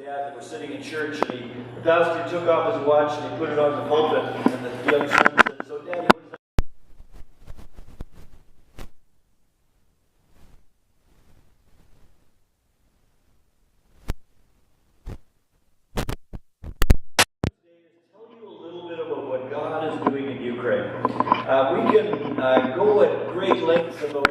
dad that was sitting in church, and the pastor took off his watch and he put it on the pulpit, and the young son said, "So, Daddy, what is that?" Tell you a little bit about what God is doing in Ukraine. We can go at great lengths about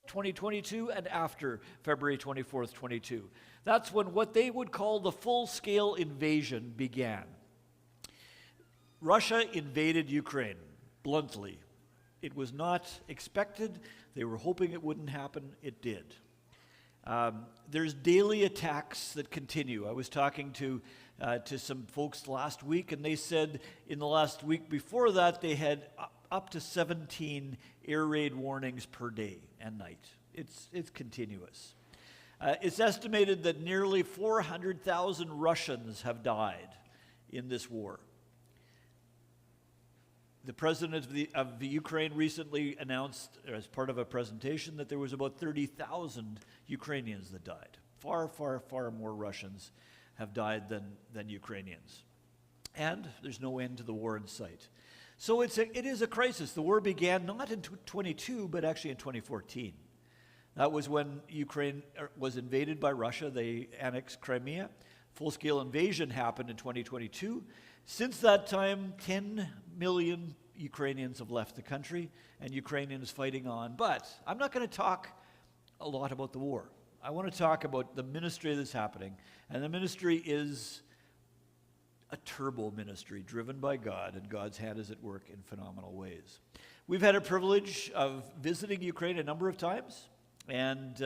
(2022) and after February 24th, 22. That's when what they would call the full-scale invasion began. Russia invaded Ukraine, bluntly. It was not expected. They were hoping it wouldn't happen. It did. There's daily attacks that continue. I was talking to some folks last week, and they said in the last week before that they had up to 17 air raid warnings per day and night. It's continuous. It's estimated that nearly 400,000 Russians have died in this war. The president of the Ukraine recently announced, as part of a presentation, that there was about 30,000 Ukrainians that died. Far, far, far more Russians have died than Ukrainians. And there's no end to the war in sight. So it is a crisis. The war began not in 22, but actually in 2014. That was when Ukraine was invaded by Russia. They annexed Crimea. Full-scale invasion happened in 2022. Since that time, 10 million Ukrainians have left the country, and Ukraine is fighting on. But I'm not going to talk a lot about the war. I want to talk about the ministry that's happening. And the ministry is a turbo ministry driven by God, and God's hand is at work in phenomenal ways. We've had a privilege of visiting Ukraine a number of times, and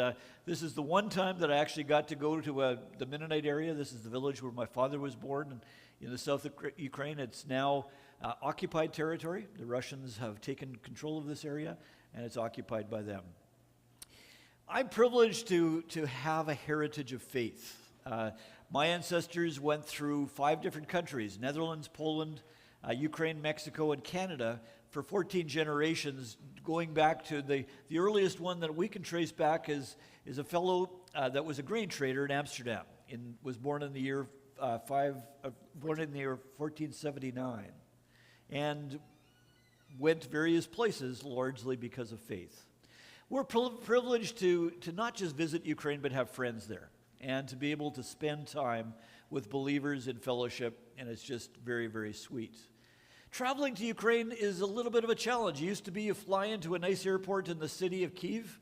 this is the one time that I actually got to go to the Mennonite area. This is the village where my father was born in the south of Ukraine. It's now occupied territory. The Russians have taken control of this area, and it's occupied by them. I'm privileged to have a heritage of faith. My ancestors went through 5 different countries: Netherlands, Poland, Ukraine, Mexico, and Canada for 14 generations, going back to the earliest one that we can trace back is a fellow that was a grain trader in Amsterdam, was born in the year 1479, and went various places largely because of faith. We're privileged to not just visit Ukraine, but have friends there, and to be able to spend time with believers in fellowship, and it's just very, very sweet. Traveling to Ukraine is a little bit of a challenge. It used to be you fly into a nice airport in the city of Kyiv.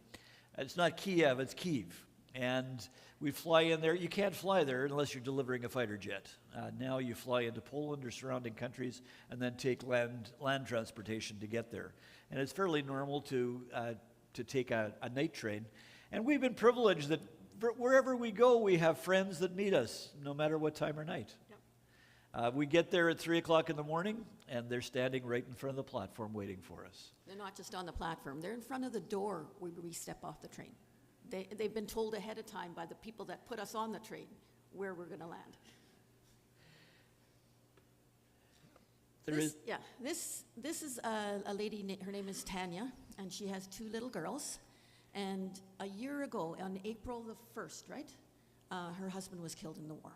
It's not Kiev, it's Kyiv. And we fly in there. You can't fly there unless you're delivering a fighter jet. Now you fly into Poland or surrounding countries and then take land transportation to get there. And it's fairly normal to take a night train. And we've been privileged that wherever we go, we have friends that meet us, no matter what time or night. Yep. We get there at 3 o'clock in the morning, and they're standing right in front of the platform waiting for us. They're not just on the platform. They're in front of the door where we step off the train. They've been told ahead of time by the people that put us on the train where we're going to land. This is a lady, her name is Tanya, and she has 2 little girls. And a year ago, on April the 1st, right, her husband was killed in the war.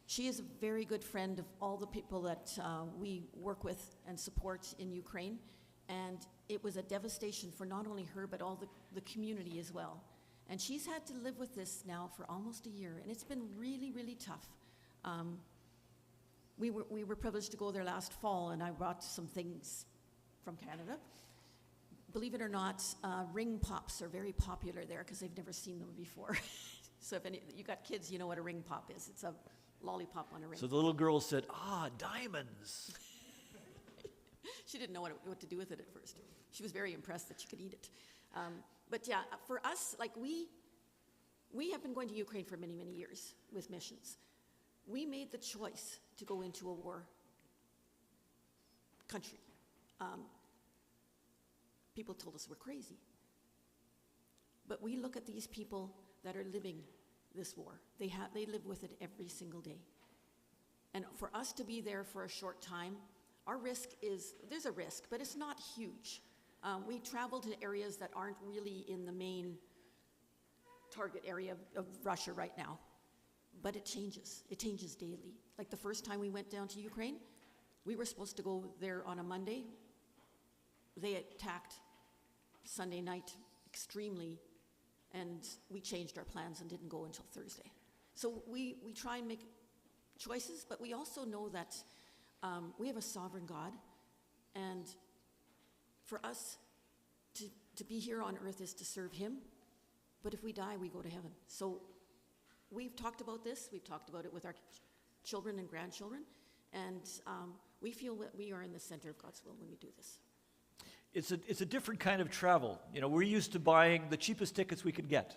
She is a very good friend of all the people that we work with and support in Ukraine, and it was a devastation for not only her, but all the community as well. And she's had to live with this now for almost a year, and it's been really, really tough. We were privileged to go there last fall, and I brought some things from Canada. Believe it or not, ring pops are very popular there because they've never seen them before. So if you got kids, you know what a ring pop is. It's a lollipop on a ring. So the little girl said, diamonds. She didn't know what to do with it at first. She was very impressed that she could eat it. But yeah, for us, like we have been going to Ukraine for many, many years with missions. We made the choice to go into a war country. People told us we're crazy. But we look at these people that are living this war. They live with it every single day. And for us to be there for a short time, our risk is, there's a risk, but it's not huge. We travel to areas that aren't really in the main target area of Russia right now. But it changes. It changes daily. Like the first time we went down to Ukraine, we were supposed to go there on a Monday. They attacked Sunday night extremely, and we changed our plans and didn't go until Thursday. So we try and make choices, but we also know that we have a sovereign God, and for us to be here on earth is to serve him, but if we die, we go to heaven. So we've talked about this. We've talked about it with our children and grandchildren, and we feel that we are in the center of God's will when we do this. It's a different kind of travel. You know, we're used to buying the cheapest tickets we could get.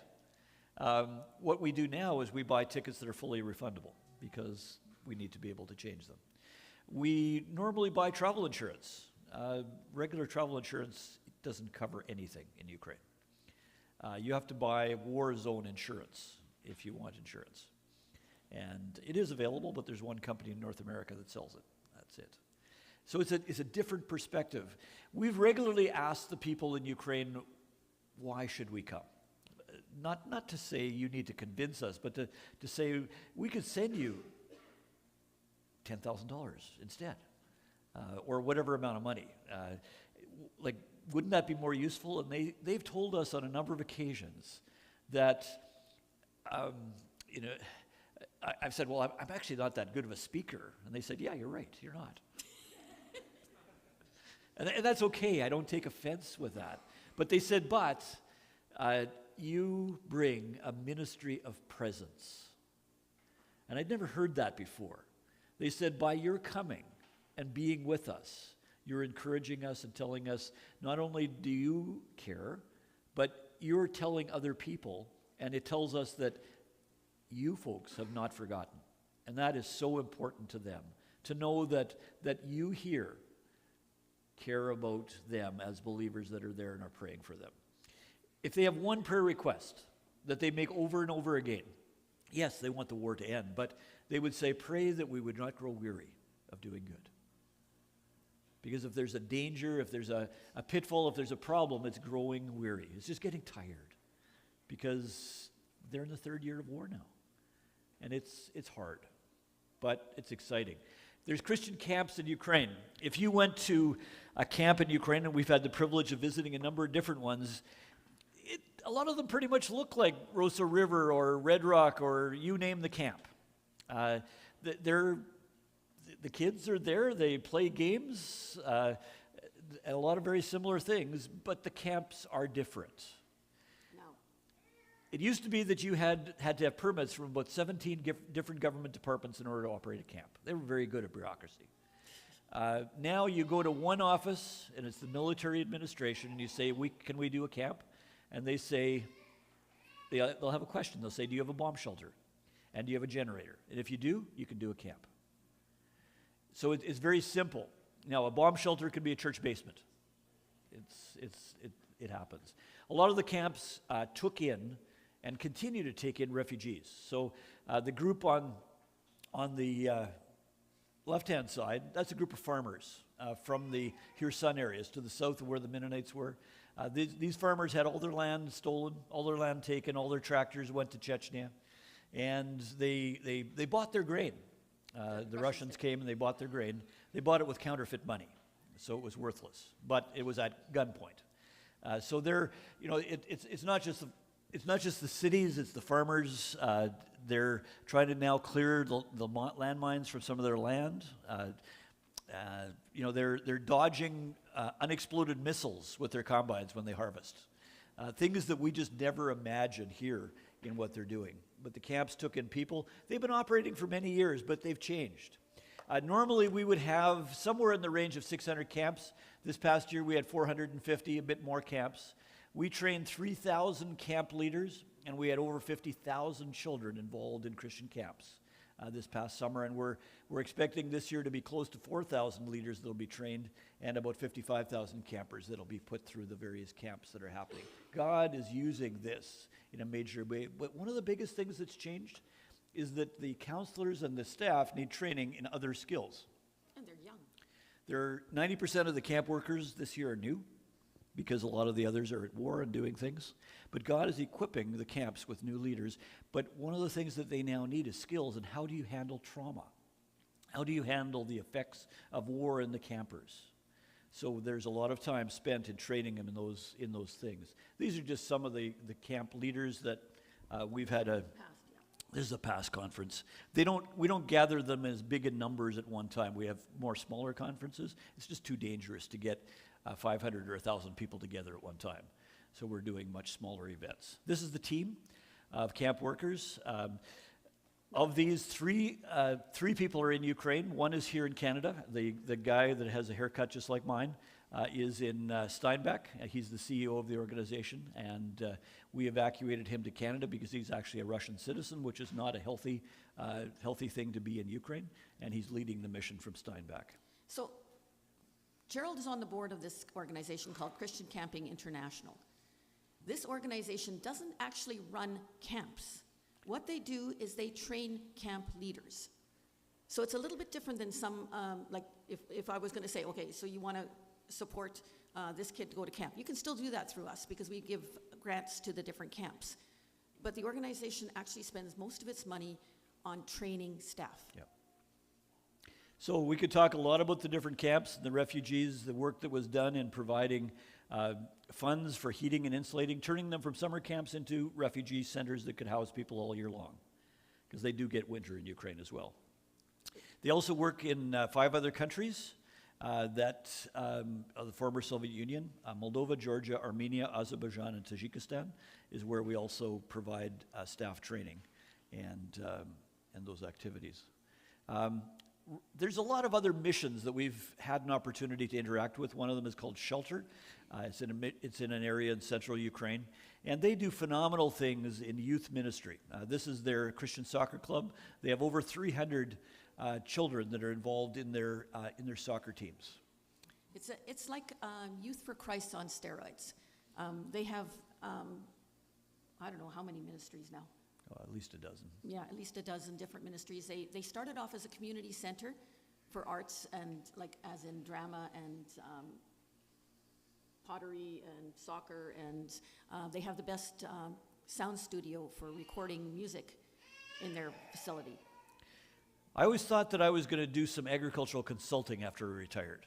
What we do now is we buy tickets that are fully refundable because we need to be able to change them. We normally buy travel insurance. Regular travel insurance doesn't cover anything in Ukraine. You have to buy war zone insurance if you want insurance. And it is available, but there's one company in North America that sells it. That's it. So it's a different perspective. We've regularly asked the people in Ukraine, why should we come? Not to say you need to convince us, but to say we could send you $10,000 instead, or whatever amount of money. Like, wouldn't that be more useful? And they've told us on a number of occasions that, I've said, well, I'm actually not that good of a speaker. And they said, yeah, you're right, you're not. And that's okay, I don't take offense with that. But they said, but you bring a ministry of presence. And I'd never heard that before. They said, by your coming and being with us, you're encouraging us and telling us, not only do you care, but you're telling other people, and it tells us that you folks have not forgotten. And that is so important to them, to know that you here care about them as believers that are there and are praying for them. If they have one prayer request that they make over and over again, yes, they want the war to end, but they would say, pray that we would not grow weary of doing good. Because if there's a danger, if there's a pitfall, if there's a problem, it's growing weary. It's just getting tired because they're in the third year of war now. And it's hard, but it's exciting. There's Christian camps in Ukraine. If you went to a camp in Ukraine, and we've had the privilege of visiting a number of different ones, a lot of them pretty much look like Rosa River or Red Rock or you name the camp. The kids are there, they play games, and a lot of very similar things, but the camps are different. No. It used to be that you had to have permits from about 17 different government departments in order to operate a camp. They were very good at bureaucracy. Now you go to one office, and it's the military administration, and you say, can we do a camp? And they say, they'll have a question. They'll say, do you have a bomb shelter? And do you have a generator? And if you do, you can do a camp. So it's very simple. Now, a bomb shelter could be a church basement. It happens. A lot of the camps took in and continue to take in refugees. So the group on the left-hand side, that's a group of farmers from the Kherson areas to the south of where the Mennonites were. These farmers had all their land stolen, all their land taken, all their tractors went to Chechnya, and they bought their grain. The Russians came and they bought their grain. They bought it with counterfeit money, so it was worthless. But it was at gunpoint. So they're, it's not just the cities; it's the farmers. They're trying to now clear the landmines from some of their land. They're dodging unexploded missiles with their combines when they harvest. Things that we just never imagined here in what they're doing. But the camps took in people. They've been operating for many years, but they've changed. Normally, we would have somewhere in the range of 600 camps. This past year, we had 450, a bit more camps. We trained 3,000 camp leaders, and we had over 50,000 children involved in Christian camps this past summer. And we're expecting this year to be close to 4,000 leaders that will be trained and about 55,000 campers that will be put through the various camps that are happening. God is using this in a major way. But one of the biggest things that's changed is that the counselors and the staff need training in other skills. And they're young. 90% of the camp workers this year are new because a lot of the others are at war and doing things. But God is equipping the camps with new leaders. But one of the things that they now need is skills in how do you handle trauma? How do you handle the effects of war in the campers? So there's a lot of time spent in training them in those things. These are just some of the camp leaders that we've had This is a past conference. We don't gather them as big in numbers at one time. We have more smaller conferences. It's just too dangerous to get 500 or 1,000 people together at one time. So we're doing much smaller events. This is the team of camp workers. Of these, three people are in Ukraine. One is here in Canada. The guy that has a haircut just like mine is in Steinbach. He's the CEO of the organization, and we evacuated him to Canada because he's actually a Russian citizen, which is not a healthy thing to be in Ukraine, and he's leading the mission from Steinbach. So Gerald is on the board of this organization called Christian Camping International. This organization doesn't actually run camps. What they do is they train camp leaders. So it's a little bit different than some, like if I was going to say, okay, so you want to support this kid to go to camp. You can still do that through us because we give grants to the different camps. But the organization actually spends most of its money on training staff. Yep. So we could talk a lot about the different camps, the refugees, the work that was done in providing funds for heating and insulating, turning them from summer camps into refugee centers that could house people all year long, because they do get winter in Ukraine as well. They also work in 5 other countries that of the former Soviet Union. Moldova, Georgia, Armenia, Azerbaijan, and Tajikistan is where we also provide staff training and those activities. There's a lot of other missions that we've had an opportunity to interact with. One of them is called Shelter. It's in an area in central Ukraine, and they do phenomenal things in youth ministry. This is their Christian soccer club. They have over 300 children that are involved in their soccer teams. It's like Youth for Christ on steroids. They have, I don't know how many ministries now. At least a dozen. Yeah, at least a dozen different ministries. They started off as a community center for arts and like as in drama and pottery and soccer, and they have the best sound studio for recording music in their facility. I always thought that I was going to do some agricultural consulting after I retired.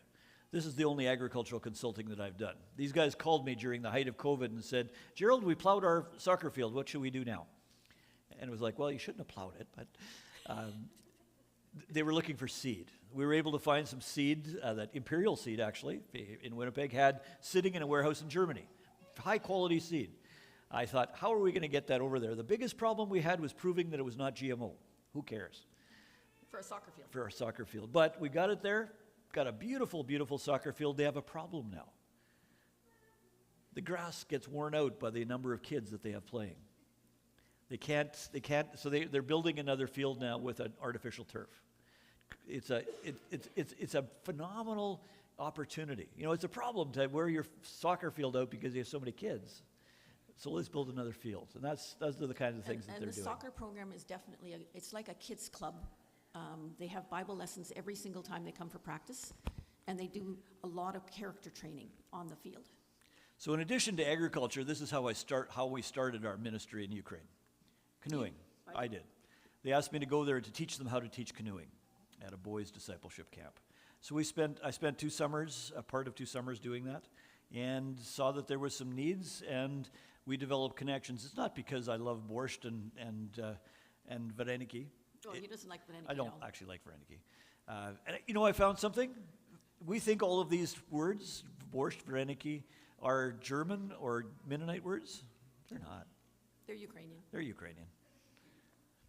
This is the only agricultural consulting that I've done. These guys called me during the height of COVID and said, "Gerald, we plowed our soccer field. What should we do now?" And it was like, well, you shouldn't have plowed it, but they were looking for seed. We were able to find some seed, that Imperial seed actually, in Winnipeg, had sitting in a warehouse in Germany. High quality seed. I thought, how are we going to get that over there? The biggest problem we had was proving that it was not GMO. Who cares? For a soccer field. For a soccer field. But we got it there, got a beautiful, beautiful soccer field. They have a problem now. The grass gets worn out by the number of kids that they have playing. They can't, so they're building another field now with an artificial turf. It's a phenomenal opportunity. You know, it's a problem to wear your soccer field out because you have so many kids. So let's build another field. And those are the kinds of things that they're doing. And the soccer program is definitely, it's like a kids club. They have Bible lessons every single time they come for practice. And they do a lot of character training on the field. So in addition to agriculture, this is how we started our ministry in Ukraine. Canoeing. I did. They asked me to go there to teach them how to teach canoeing. at a boys' discipleship camp. So I spent 2 summers, a part of 2 summers doing that, and saw that there was some needs, and we developed connections. It's not because I love borscht and vareniki. Oh, he doesn't like Vareniki I at don't all. actually like vareniki. And I found something. We think all of these words, borscht, vareniki, are German or Mennonite words. They're not. They're Ukrainian. They're Ukrainian.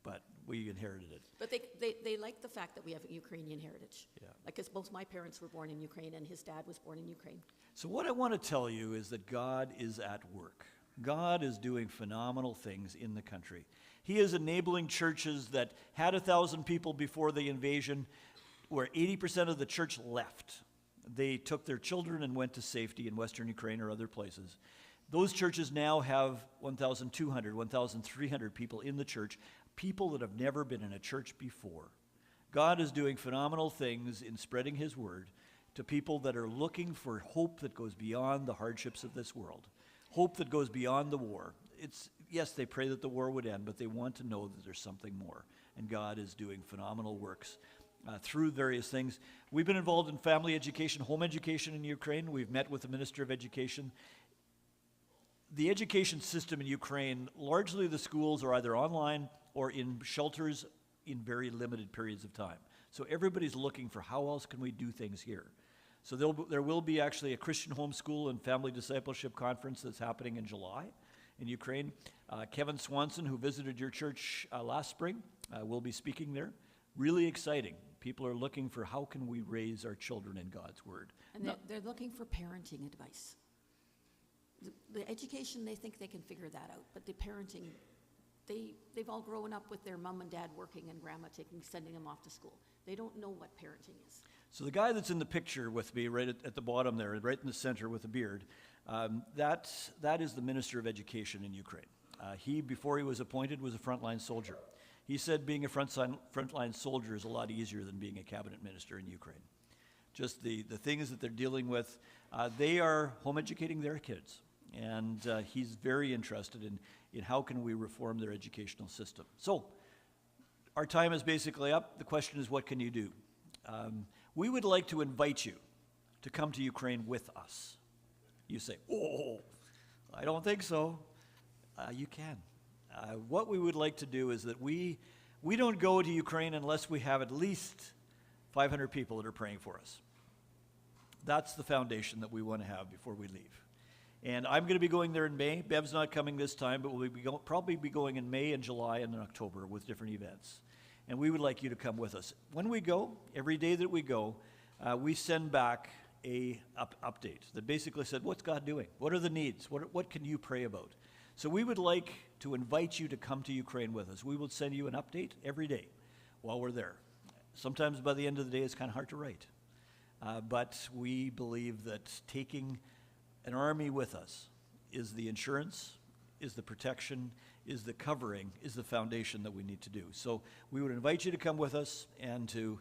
But we inherited it. But they like the fact that we have a Ukrainian heritage. Yeah. Like, because both my parents were born in Ukraine and his dad was born in Ukraine. So what I want to tell you is that God is at work. God is doing phenomenal things in the country. He is enabling churches that had 1,000 people before the invasion, where 80% of the church left. They took their children and went to safety in Western Ukraine or other places. Those churches now have 1,200, 1,300 people in the church, people that have never been in a church before. God is doing phenomenal things in spreading his word to people that are looking for hope that goes beyond the hardships of this world, hope that goes beyond the war. Yes, they pray that the war would end, but they want to know that there's something more. And God is doing phenomenal works through various things. We've been involved in family education, home education in Ukraine. We've met with the Minister of Education. The education system in Ukraine, largely the schools are either online or in shelters in very limited periods of time. So everybody's looking for how else can we do things here. So there will be actually a Christian homeschool and family discipleship conference that's happening in July in Ukraine. Kevin Swanson, who visited your church last spring, will be speaking there. Really exciting. People are looking for how can we raise our children in God's word. And they're looking for parenting advice. The education, they think they can figure that out, but the parenting, they've all grown up with their mom and dad working and grandma sending them off to school. They don't know what parenting is. So the guy that's in the picture with me, right at the bottom there, right in the center with the beard, that is the Minister of Education in Ukraine. He, before he was appointed, was a frontline soldier. He said being a frontline soldier is a lot easier than being a cabinet minister in Ukraine. Just the things that they're dealing with, they are home educating their kids. And he's very interested in how can we reform their educational system. So our time is basically up. The question is, what can you do? We would like to invite you to come to Ukraine with us. You say, oh, I don't think so. You can. What we would like to do is that we don't go to Ukraine unless we have at least 500 people that are praying for us. That's the foundation that we want to have before we leave. And I'm going to be going there in May. Bev's not coming this time, but we'll probably be going in May and July and in October with different events. And we would like you to come with us. When we go, every day that we go, we send back a update that basically said, what's God doing? What are the needs? What can you pray about? So we would like to invite you to come to Ukraine with us. We will send you an update every day while we're there. Sometimes by the end of the day, it's kind of hard to write. But we believe that taking an army with us is the insurance, is the protection, is the covering, is the foundation that we need to do. So we would invite you to come with us and to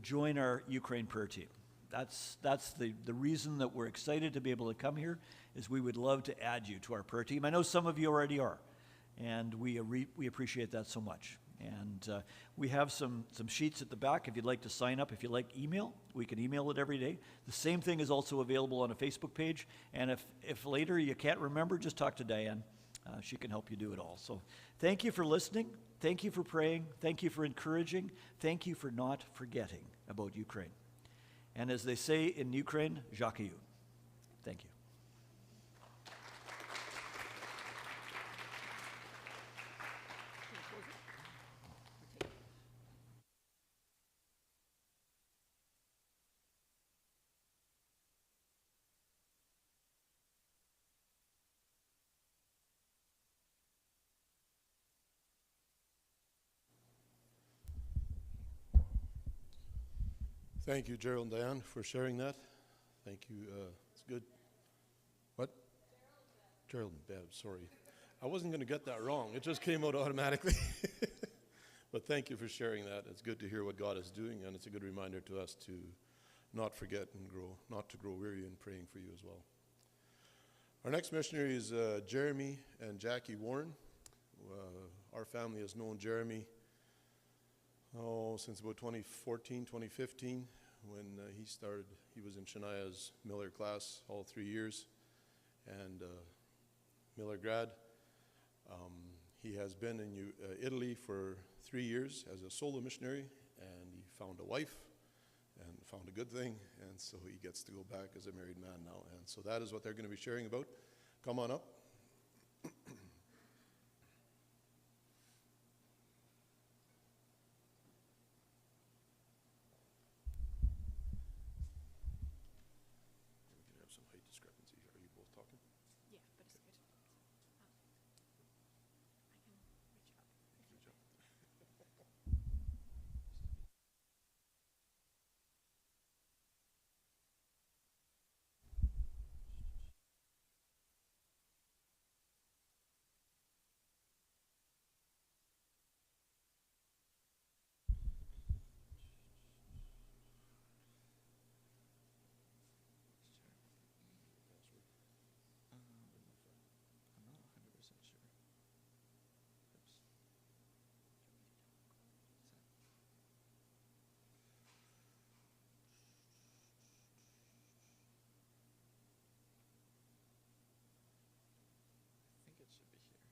join our Ukraine prayer team. That's the reason that we're excited to be able to come here, is we would love to add you to our prayer team. I know some of you already are, and we appreciate that so much. And we have some sheets at the back if you'd like to sign up. If you like email, we can email it every day. The same thing is also available on a Facebook page. And if later you can't remember, just talk to Diane. She can help you do it all. So thank you for listening. Thank you for praying. Thank you for encouraging. Thank you for not forgetting about Ukraine. And as they say in Ukraine, Žakyju. Thank you. Thank you, Gerald and Diane, for sharing that. Thank you. It's good. What? Gerald and Bev, sorry. I wasn't going to get that wrong. It just came out automatically. But thank you for sharing that. It's good to hear what God is doing, and it's a good reminder to us to not forget and grow, not to grow weary in praying for you as well. Our next missionary is Jeremy and Jackie Warren. Our family has known Jeremy since about 2014, 2015, when he started. He was in Shania's Miller class all 3 years, and Miller grad. He has been in Italy for 3 years as a solo missionary, and he found a wife and found a good thing, and so he gets to go back as a married man now. And so that is what they're going to be sharing about. Come on up. We can have some height discrepancy. Are you both talking? Yeah, but it's good. I can reach out. Good job. I'm not 100% sure. Oops. I think it should be here. No displays. Is it easy?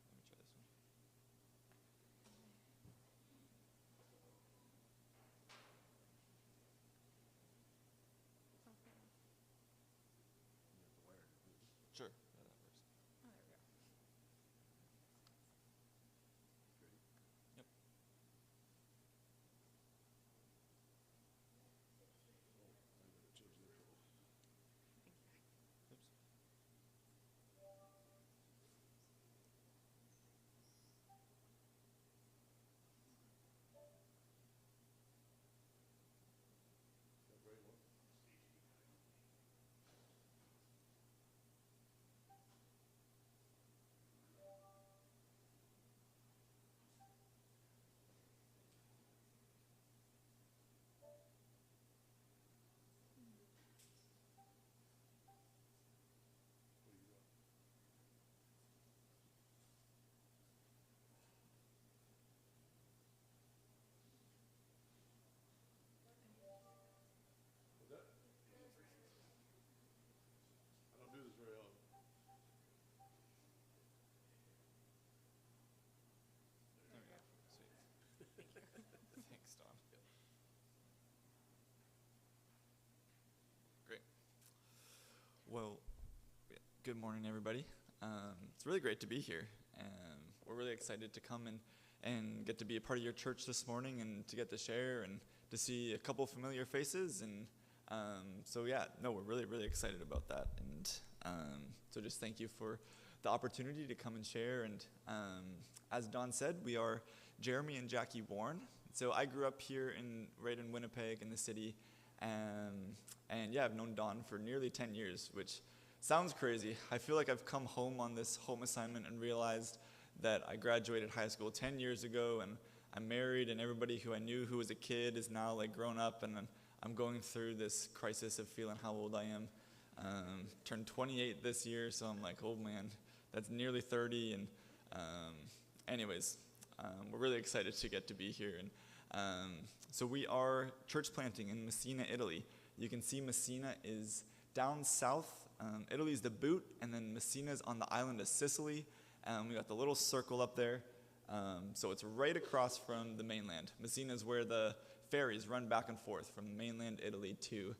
Let me try this one. Sure. Yeah, that works. Oh, there we go. Yep. Oops. I don't do this very often. There we go. Sweet. Thanks, Don. Great. Well, good morning, everybody. It's really great to be here. We're really excited to come and get to be a part of your church this morning and to get to share and to see a couple familiar faces. And so, yeah, no, we're really, really excited about that. And so just thank you for the opportunity to come and share. And as Don said, we are Jeremy and Jackie Warren. So I grew up here right in Winnipeg in the city. And yeah, I've known Don for nearly 10 years, which sounds crazy. I feel like I've come home on this home assignment and realized that I graduated high school 10 years ago, and I'm married, and everybody who I knew who was a kid is now like grown up, and I'm going through this crisis of feeling how old I am. Turned 28 this year, so I'm like, oh man, that's nearly 30. And anyways, we're really excited to get to be here. And so we are church planting in Messina, Italy. You can see Messina is down south. Italy's the boot, and then Messina's on the island of Sicily. We got the little circle up there. So it's right across from the mainland. Messina is where the ferries run back and forth from mainland Italy to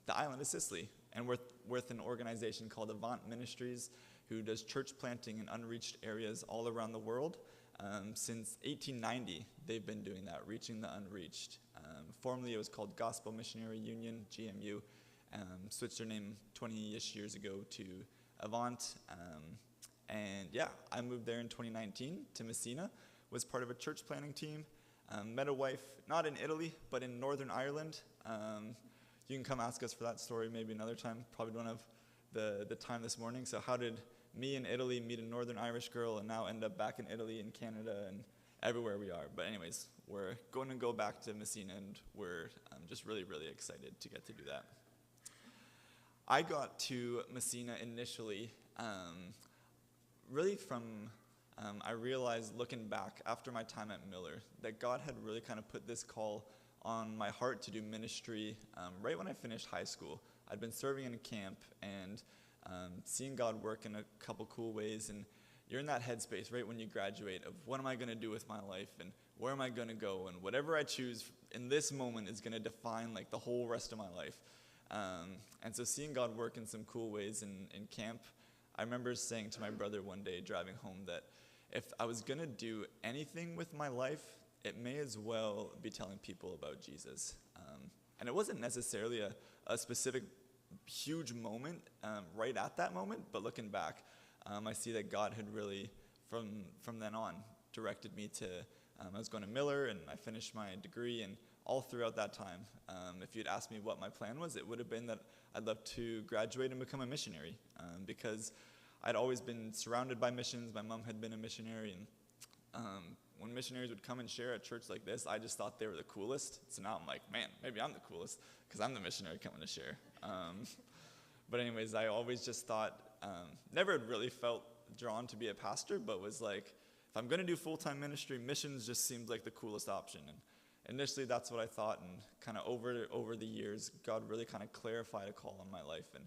the island of Sicily. And we're with an organization called Avant Ministries, who does church planting in unreached areas all around the world. Since 1890, they've been doing that, reaching the unreached. Formerly, it was called Gospel Missionary Union, GMU. Switched their name 20-ish years ago to Avant. And yeah, I moved there in 2019 to Messina, was part of a church planting team. Met a wife, not in Italy, but in Northern Ireland. You can come ask us for that story maybe another time. Probably don't have the time this morning. So how did me in Italy meet a Northern Irish girl and now end up back in Italy and Canada and everywhere we are. But anyways, we're going to go back to Messina, and we're just really, really excited to get to do that. I got to Messina initially really from, I realized looking back after my time at Miller that God had really kind of put this call on my heart to do ministry right when I finished high school. I'd been serving in a camp and seeing God work in a couple cool ways, and you're in that headspace right when you graduate of what am I going to do with my life and where am I going to go, and whatever I choose in this moment is going to define like the whole rest of my life. And so seeing God work in some cool ways in camp, I remember saying to my brother one day driving home that if I was going to do anything with my life, it may as well be telling people about Jesus. And it wasn't necessarily a specific huge moment right at that moment, but looking back, I see that God had really, from then on, directed me to, I was going to Miller, and I finished my degree, and all throughout that time, if you'd asked me what my plan was, it would have been that I'd love to graduate and become a missionary, because I'd always been surrounded by missions. My mom had been a missionary, and when missionaries would come and share at church like this, I just thought they were the coolest. So now I'm like, man, maybe I'm the coolest, because I'm the missionary coming to share. But anyways, I always just thought, never had really felt drawn to be a pastor, but was like, if I'm going to do full-time ministry, missions just seemed like the coolest option. And initially, that's what I thought, and kind of over the years, God really kind of clarified a call on my life, and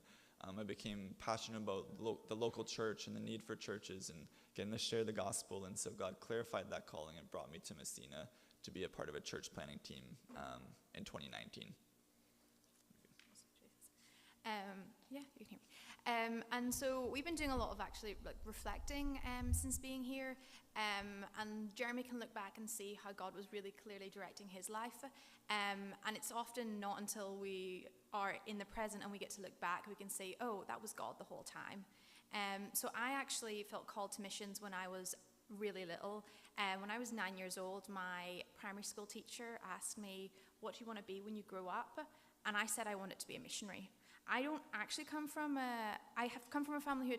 I became passionate about the local church and the need for churches and getting to share the gospel, and so God clarified that calling and brought me to Messina to be a part of a church planting team in 2019. Yeah, you can hear me. And so we've been doing a lot of actually like reflecting since being here, and Jeremy can look back and see how God was really clearly directing his life, and it's often not until we are in the present and we get to look back we can say, oh, that was God the whole time. So I actually felt called to missions when I was really little. When I was 9 years old, my primary school teacher asked me, what do you want to be when you grow up? And I said I wanted to be a missionary. I don't actually I have come from a family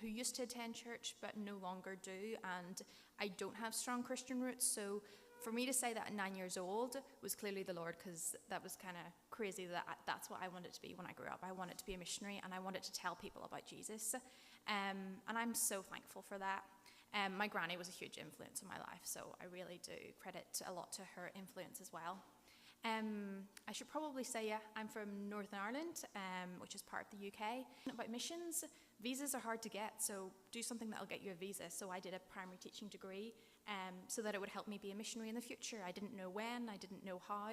who used to attend church but no longer do, and I don't have strong Christian roots, so for me to say that at 9 years old was clearly the Lord, because that was kind of crazy that that's what I wanted to be when I grew up. I wanted to be a missionary, and I wanted to tell people about Jesus, and I'm so thankful for that. My granny was a huge influence in my life, so I really do credit a lot to her influence as well. I should probably say, yeah, I'm from Northern Ireland, which is part of the UK. About missions, visas are hard to get, so do something that'll get you a visa. So I did a primary teaching degree so that it would help me be a missionary in the future. I didn't know when, I didn't know how.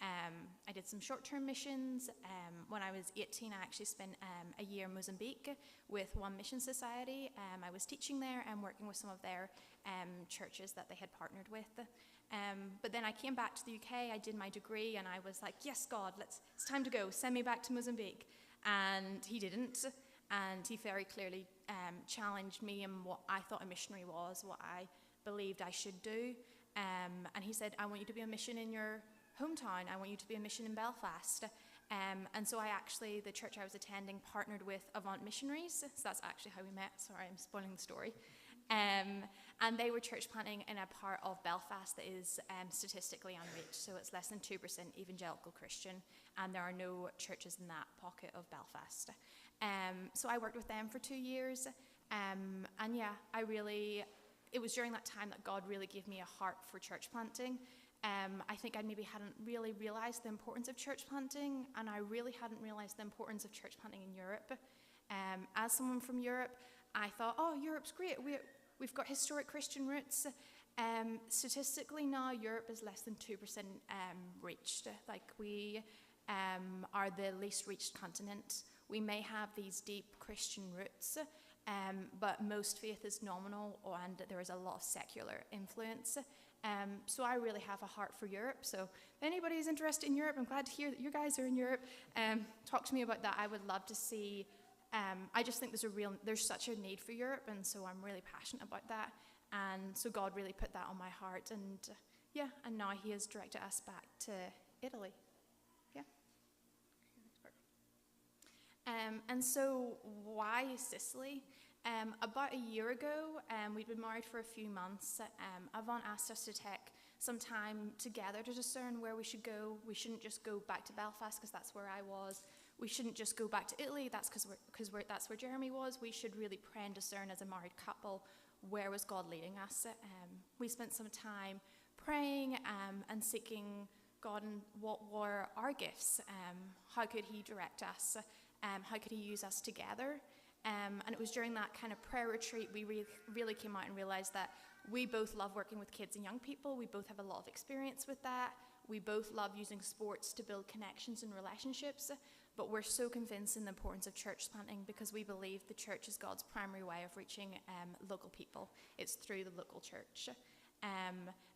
I did some short-term missions. When I was 18, I actually spent a year in Mozambique with One Mission Society. I was teaching there and working with some of their churches that they had partnered with. But then I came back to the UK, I did my degree, and I was like, yes, God, it's time to go, send me back to Mozambique. And he didn't, and he very clearly challenged me in what I thought a missionary was, what I believed I should do. And he said, I want you to be a mission in your hometown, I want you to be a mission in Belfast. And so the church I was attending partnered with Avant Missionaries, so that's actually how we met. Sorry, I'm spoiling the story. And they were church planting in a part of Belfast that is statistically unreached, so it's less than 2% evangelical Christian, and there are no churches in that pocket of Belfast. So I worked with them for 2 years, and yeah, it was during that time that God really gave me a heart for church planting. I think I maybe hadn't really realized the importance of church planting, and I really hadn't realized the importance of church planting in Europe. As someone from Europe, I thought, oh, Europe's great. We've got historic Christian roots. Statistically now, Europe is less than 2% reached. Like, we are the least reached continent. We may have these deep Christian roots, but most faith is nominal, and there is a lot of secular influence. So I really have a heart for Europe. So if anybody's interested in Europe, I'm glad to hear that you guys are in Europe. Talk to me about that. I would love to see. I just think there's such a need for Europe, and so I'm really passionate about that. And so God really put that on my heart, and and now He has directed us back to Italy. Yeah. And so why Sicily? About a year ago, we'd been married for a few months. Yvonne asked us to take some time together to discern where we should go. We shouldn't just go back to Belfast because that's where I was. We shouldn't just go back to Italy. That's because that's where Jeremy was. We should really pray and discern as a married couple, where was God leading us. We spent some time praying and seeking God and what were our gifts. How could He direct us? How could He use us together? And it was during that kind of prayer retreat we really came out and realized that we both love working with kids and young people. We both have a lot of experience with that. We both love using sports to build connections and relationships. But we're so convinced in the importance of church planting because we believe the church is God's primary way of reaching local people. It's through the local church.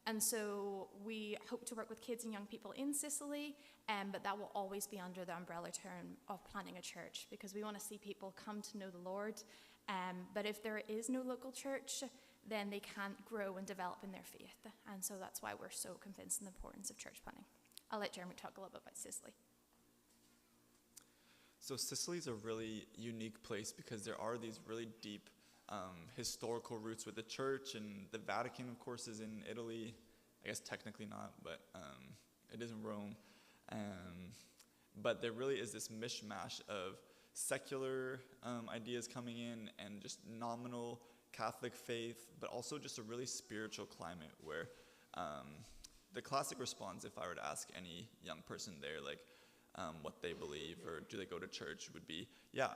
And so we hope to work with kids and young people in Sicily, but that will always be under the umbrella term of planting a church because we want to see people come to know the Lord. But if there is no local church, then they can't grow and develop in their faith. And so that's why we're so convinced in the importance of church planting. I'll let Jeremy talk a little bit about Sicily. So Sicily is a really unique place because there are these really deep historical roots with the church, and the Vatican, of course, is in Italy. I guess technically not, but it is in Rome. But there really is this mishmash of secular ideas coming in and just nominal Catholic faith, but also just a really spiritual climate where the classic response, if I were to ask any young person there, like what they believe or do they go to church, would be, yeah,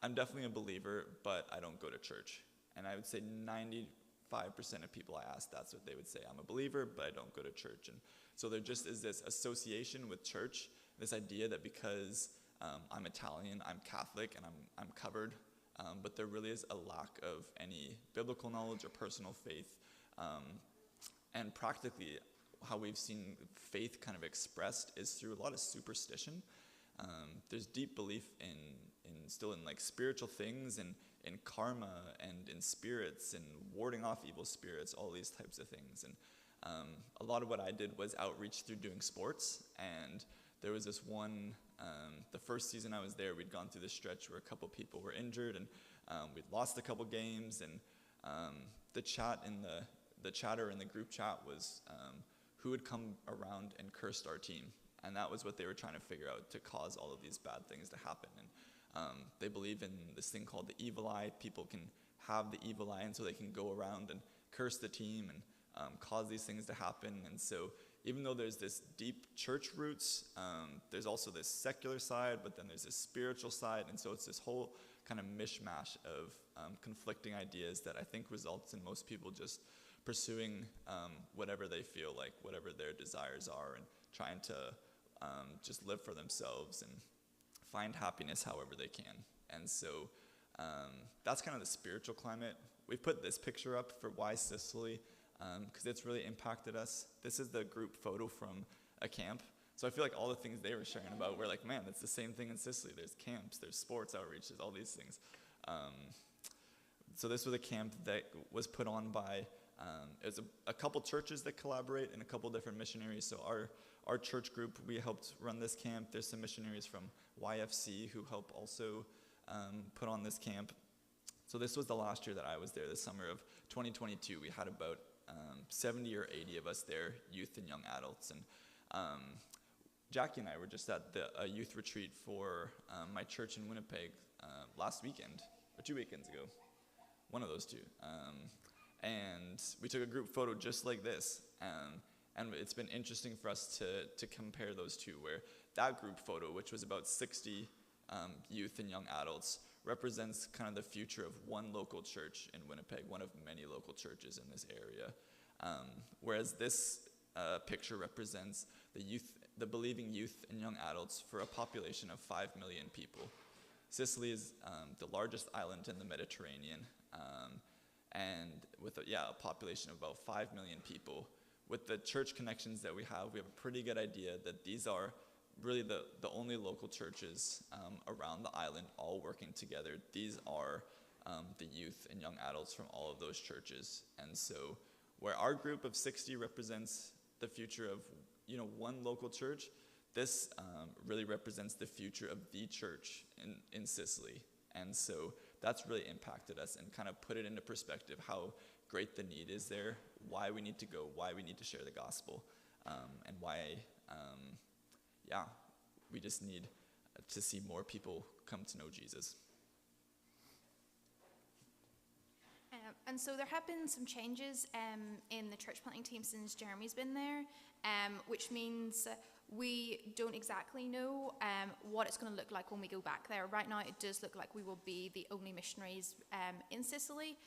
I'm definitely a believer, but I don't go to church. And I would say 95% of people I ask, that's what they would say. I'm a believer, but I don't go to church. And so there just is this association with church, this idea that because I'm Italian, I'm Catholic, and I'm covered, but there really is a lack of any biblical knowledge or personal faith. And practically, how we've seen faith kind of expressed is through a lot of superstition. There's deep belief in still in like spiritual things and in karma and in spirits and warding off evil spirits, all these types of things. And a lot of what I did was outreach through doing sports. And there was this one, the first season I was there, we'd gone through this stretch where a couple people were injured and we'd lost a couple games. And the chatter in the group chat was who would come around and curse our team. And that was what they were trying to figure out to cause all of these bad things to happen. And they believe in this thing called the evil eye. People can have the evil eye, and so they can go around and curse the team and cause these things to happen. And so even though there's this deep church roots, there's also this secular side, but then there's this spiritual side. And so it's this whole kind of mishmash of conflicting ideas that I think results in most people just pursuing whatever they feel like, whatever their desires are, and trying to just live for themselves and find happiness however they can. And so that's kind of the spiritual climate. We put this picture up for Why Sicily because it's really impacted us. This is the group photo from a camp. So I feel like all the things they were sharing about, we're like, man, it's the same thing in Sicily. There's camps, there's sports outreaches, all these things. So this was a camp that was put on by, it was a couple churches that collaborate and a couple different missionaries. So our church group, we helped run this camp. There's some missionaries from YFC who help also put on this camp. So this was the last year that I was there, the summer of 2022. We had about 70 or 80 of us there, youth and young adults. And Jackie and I were just at a youth retreat for my church in Winnipeg last weekend, or 2 weekends ago, one of those two. And we took a group photo just like this. And it's been interesting for us to compare those two, where that group photo, which was about 60 youth and young adults, represents kind of the future of one local church in Winnipeg, one of many local churches in this area. Whereas this picture represents the believing youth and young adults for a population of 5 million people. Sicily is the largest island in the Mediterranean, and with a population of about 5 million people. With the church connections that we have a pretty good idea that these are really the only local churches around the island all working together. These are the youth and young adults from all of those churches. And so where our group of 60 represents the future of one local church, this really represents the future of the church in Sicily. And so that's really impacted us and kind of put it into perspective how great the need is there, why we need to go, why we need to share the gospel, and why, we just need to see more people come to know Jesus. And so there have been some changes in the church planting team since Jeremy's been there, which means we don't exactly know what it's going to look like when we go back there. Right now, it does look like we will be the only missionaries in Sicily.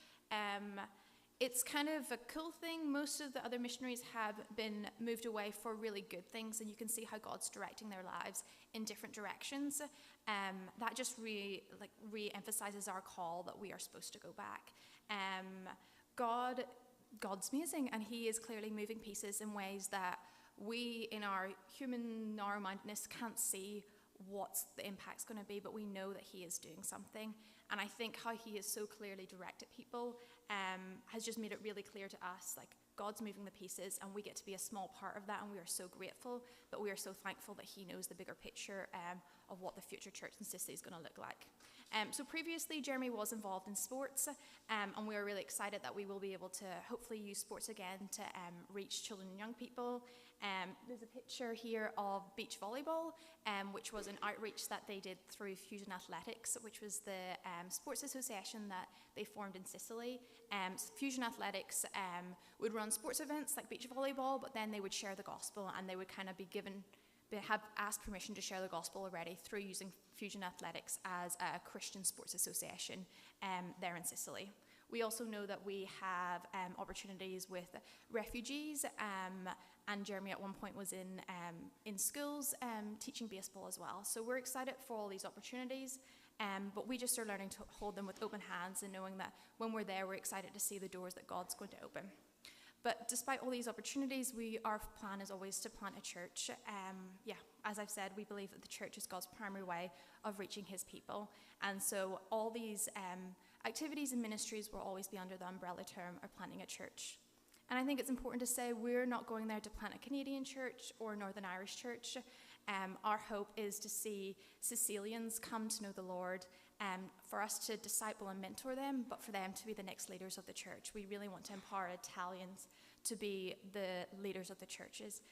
It's kind of a cool thing. Most of the other missionaries have been moved away for really good things, and you can see how God's directing their lives in different directions. That just re-emphasizes our call that we are supposed to go back. God's amazing, and he is clearly moving pieces in ways that we, in our human narrow-mindedness, can't see what the impact's going to be, but we know that he is doing something. And I think how he has so clearly directed people has just made it really clear to us, like, God's moving the pieces, and we get to be a small part of that, and we are so grateful, but we are so thankful that he knows the bigger picture of what the future church in Sicily is going to look like. So previously, Jeremy was involved in sports, and we are really excited that we will be able to hopefully use sports again to reach children and young people. There's a picture here of beach volleyball, which was an outreach that they did through Fusion Athletics, which was the sports association that they formed in Sicily. Fusion Athletics would run sports events like beach volleyball, but then they would share the gospel, and they would kind of have asked permission to share the gospel already through using Fusion Athletics as a Christian sports association there in Sicily. We also know that we have opportunities with refugees, and Jeremy at one point was in schools teaching baseball as well. So we're excited for all these opportunities, but we just are learning to hold them with open hands and knowing that when we're there, we're excited to see the doors that God's going to open. But despite all these opportunities, our plan is always to plant a church. As I've said, we believe that the church is God's primary way of reaching his people. And so all these activities and ministries will always be under the umbrella term of planting a church. And I think it's important to say we're not going there to plant a Canadian church or a Northern Irish church. Our hope is to see Sicilians come to know the Lord, for us to disciple and mentor them, but for them to be the next leaders of the church. We really want to empower Italians to be the leaders of the churches.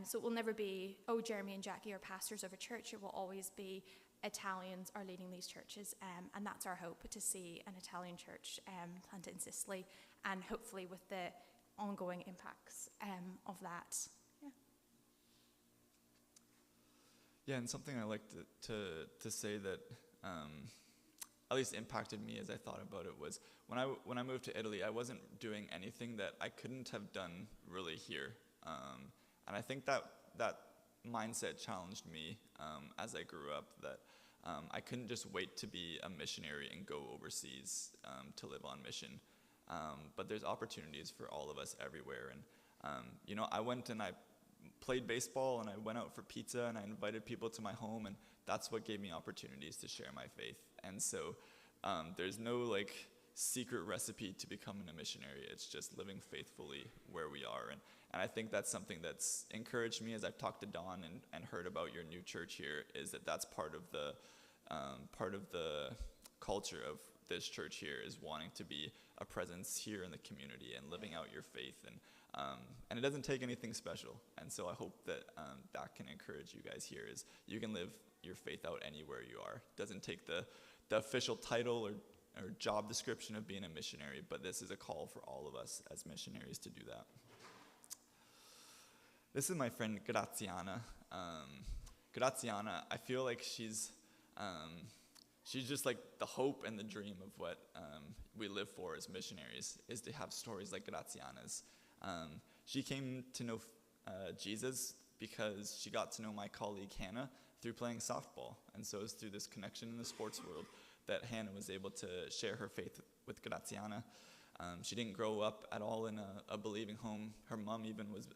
So it will never be, Jeremy and Jackie are pastors of a church. It will always be Italians are leading these churches, and that's our hope, to see an Italian church planted in Sicily, and hopefully with the ongoing impacts of that. Yeah, and something I like to say that at least impacted me as I thought about it was when I moved to Italy, I wasn't doing anything that I couldn't have done really here, and I think that mindset challenged me as I grew up, that I couldn't just wait to be a missionary and go overseas to live on mission, but there's opportunities for all of us everywhere, and I went and I played baseball, and I went out for pizza, and I invited people to my home, and that's what gave me opportunities to share my faith. And so there's no secret recipe to becoming a missionary. It's just living faithfully where we are. And I think that's something that's encouraged me as I've talked to Dawn and heard about your new church here, is that's part of the culture of this church here, is wanting to be a presence here in the community and living out your faith. And it doesn't take anything special. And so I hope that that can encourage you guys here, is you can live your faith out anywhere you are. It doesn't take the official title or job description of being a missionary, but this is a call for all of us as missionaries to do that. This is my friend Graziana. Graziana, I feel like she's just like the hope and the dream of what we live for as missionaries, is to have stories like Graziana's. She came to know Jesus because she got to know my colleague Hannah through playing softball. And so it's through this connection in the sports world that Hannah was able to share her faith with Graziana. She didn't grow up at all in a believing home. Her mom even was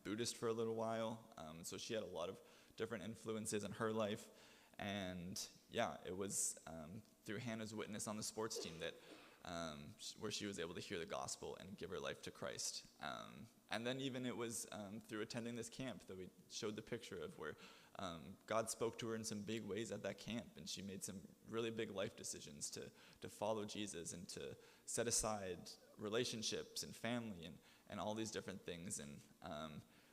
Buddhist for a little while, so she had a lot of different influences in her life. And it was through Hannah's witness on the sports team that where she was able to hear the gospel and give her life to Christ. And then even it was through attending this camp that we showed the picture of, where God spoke to her in some big ways at that camp, and she made some really big life decisions to follow Jesus and to set aside relationships and family and all these different things. And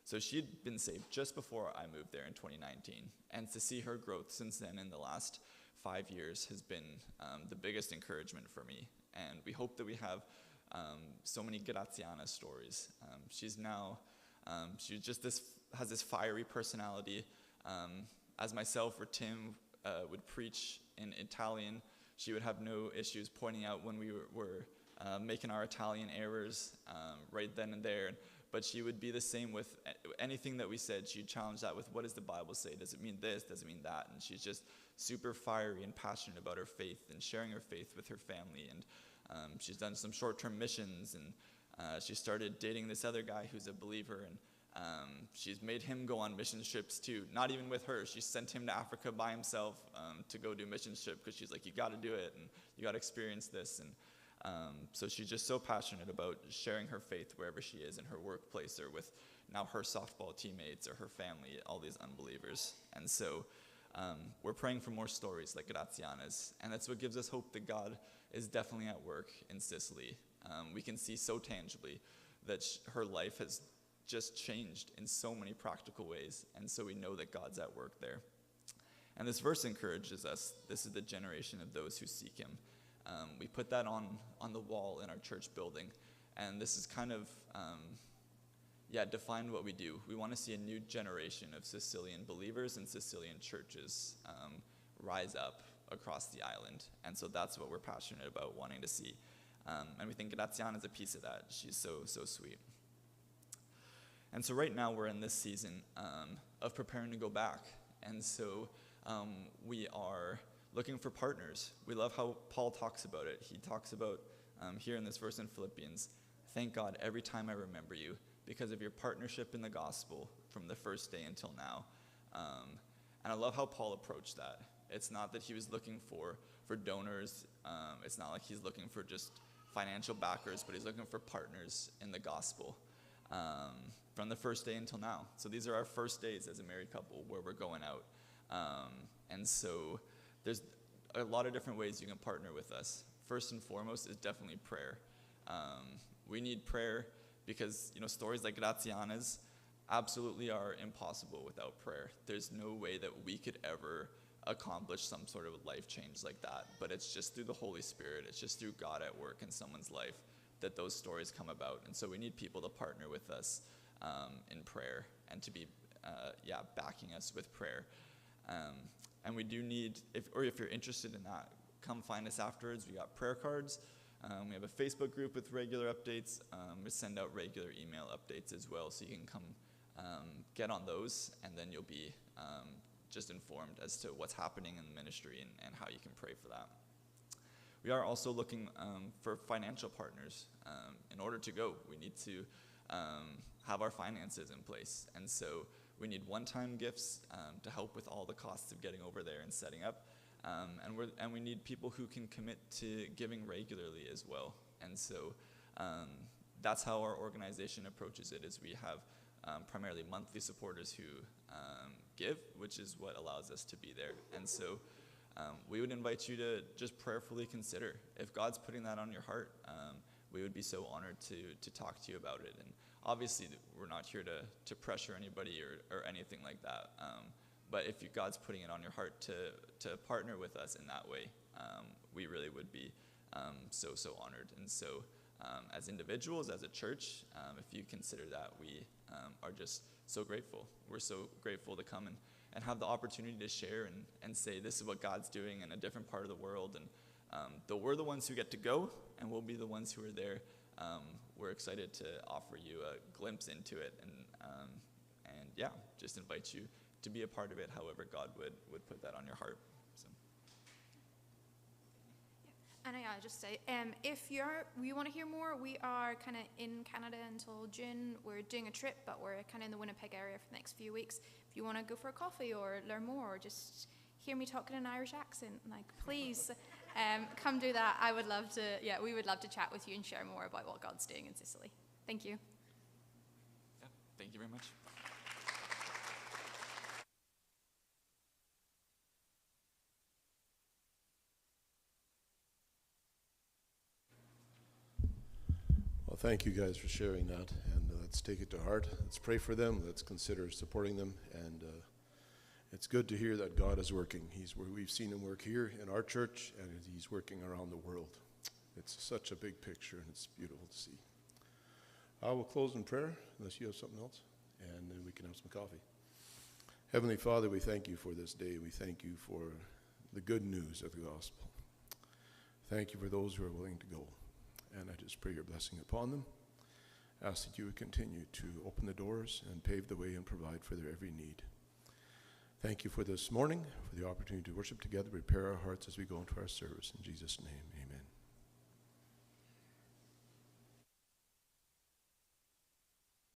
so she'd been saved just before I moved there in 2019. And to see her growth since then in the last 5 years has been the biggest encouragement for me. And we hope that we have so many Graziana stories. She's now, she just has this fiery personality. As myself or Tim would preach in Italian, she would have no issues pointing out when we were making our Italian errors right then and there. But she would be the same with anything that we said. She'd challenge that with, what does the Bible say? Does it mean this? Does it mean that? And she's just super fiery and passionate about her faith and sharing her faith with her family. And she's done some short-term missions, and she started dating this other guy who's a believer, and she's made him go on mission trips too. Not even with her. She sent him to Africa by himself to go do mission trip, because she's like, you got to do it, and you got to experience this. And so she's just so passionate about sharing her faith wherever she is, in her workplace or with now her softball teammates or her family, all these unbelievers. And so we're praying for more stories like Graziana's, and that's what gives us hope that God is definitely at work in Sicily. We can see so tangibly that her life has just changed in so many practical ways, and so we know that God's at work there. And this verse encourages us. This is the generation of those who seek him. We put that on the wall in our church building, and this is kind of defined what we do. We want to see a new generation of Sicilian believers and Sicilian churches rise up across the island, and so that's what we're passionate about wanting to see. And we think Graziana is a piece of that. She's so sweet. And so right now we're in this season of preparing to go back, and so we are looking for partners. We love how Paul talks about it. He talks about, here in this verse in Philippians, thank God every time I remember you because of your partnership in the gospel from the first day until now. And I love how Paul approached that. It's not that he was looking for donors. It's not like he's looking for just financial backers, but he's looking for partners in the gospel from the first day until now. So these are our first days as a married couple where we're going out. And so there's a lot of different ways you can partner with us. First and foremost is definitely prayer. We need prayer because, stories like Graziana's absolutely are impossible without prayer. There's no way that we could ever accomplish some sort of life change like that, but it's just through the Holy Spirit. It's just through God at work in someone's life that those stories come about. And so we need people to partner with us in prayer and to be backing us with prayer. And we do need, if you're interested in that, come find us afterwards. We got prayer cards. We have a Facebook group with regular updates. We send out regular email updates as well, so you can come get on those, and then you'll be just informed as to what's happening in the ministry and how you can pray for that. We are also looking for financial partners. In order to go, we need to have our finances in place, and so we need one-time gifts to help with all the costs of getting over there and setting up. And we need people who can commit to giving regularly as well. And so that's how our organization approaches it, is we have primarily monthly supporters who give, which is what allows us to be there. And so we would invite you to just prayerfully consider. If God's putting that on your heart, we would be so honored to talk to you about it. And obviously, we're not here to pressure anybody or anything like that. But if God's putting it on your heart to partner with us in that way, we really would be so honored. And so as individuals, as a church, if you consider that, we are just so grateful. We're so grateful to come and have the opportunity to share and say this is what God's doing in a different part of the world. And though we're the ones who get to go, and we'll be the ones who are there, we're excited to offer you a glimpse into it, and just invite you to be a part of it however God would put that on your heart. So. And I just say, if you want to hear more, we are kind of in Canada until June. We're doing a trip, but we're kind of in the Winnipeg area for the next few weeks. If you want to go for a coffee or learn more, or just hear me talking in an Irish accent, please come do that. We would love to chat with you and share more about what God's doing in Sicily. Thank you. Yeah, thank you very much. thank you guys for sharing that, and let's take it to heart. Let's pray for them. Let's consider supporting them, and it's good to hear that God is working. We've seen him work here in our church, and he's working around the world. It's such a big picture, and it's beautiful to see. I will close in prayer, unless you have something else, and then we can have some coffee. Heavenly Father, we thank you for this day. We thank you for the good news of the gospel. Thank you for those who are willing to go. And I just pray your blessing upon them. Ask that you would continue to open the doors and pave the way and provide for their every need. Thank you for this morning, for the opportunity to worship together, prepare our hearts as we go into our service. In Jesus' name, amen.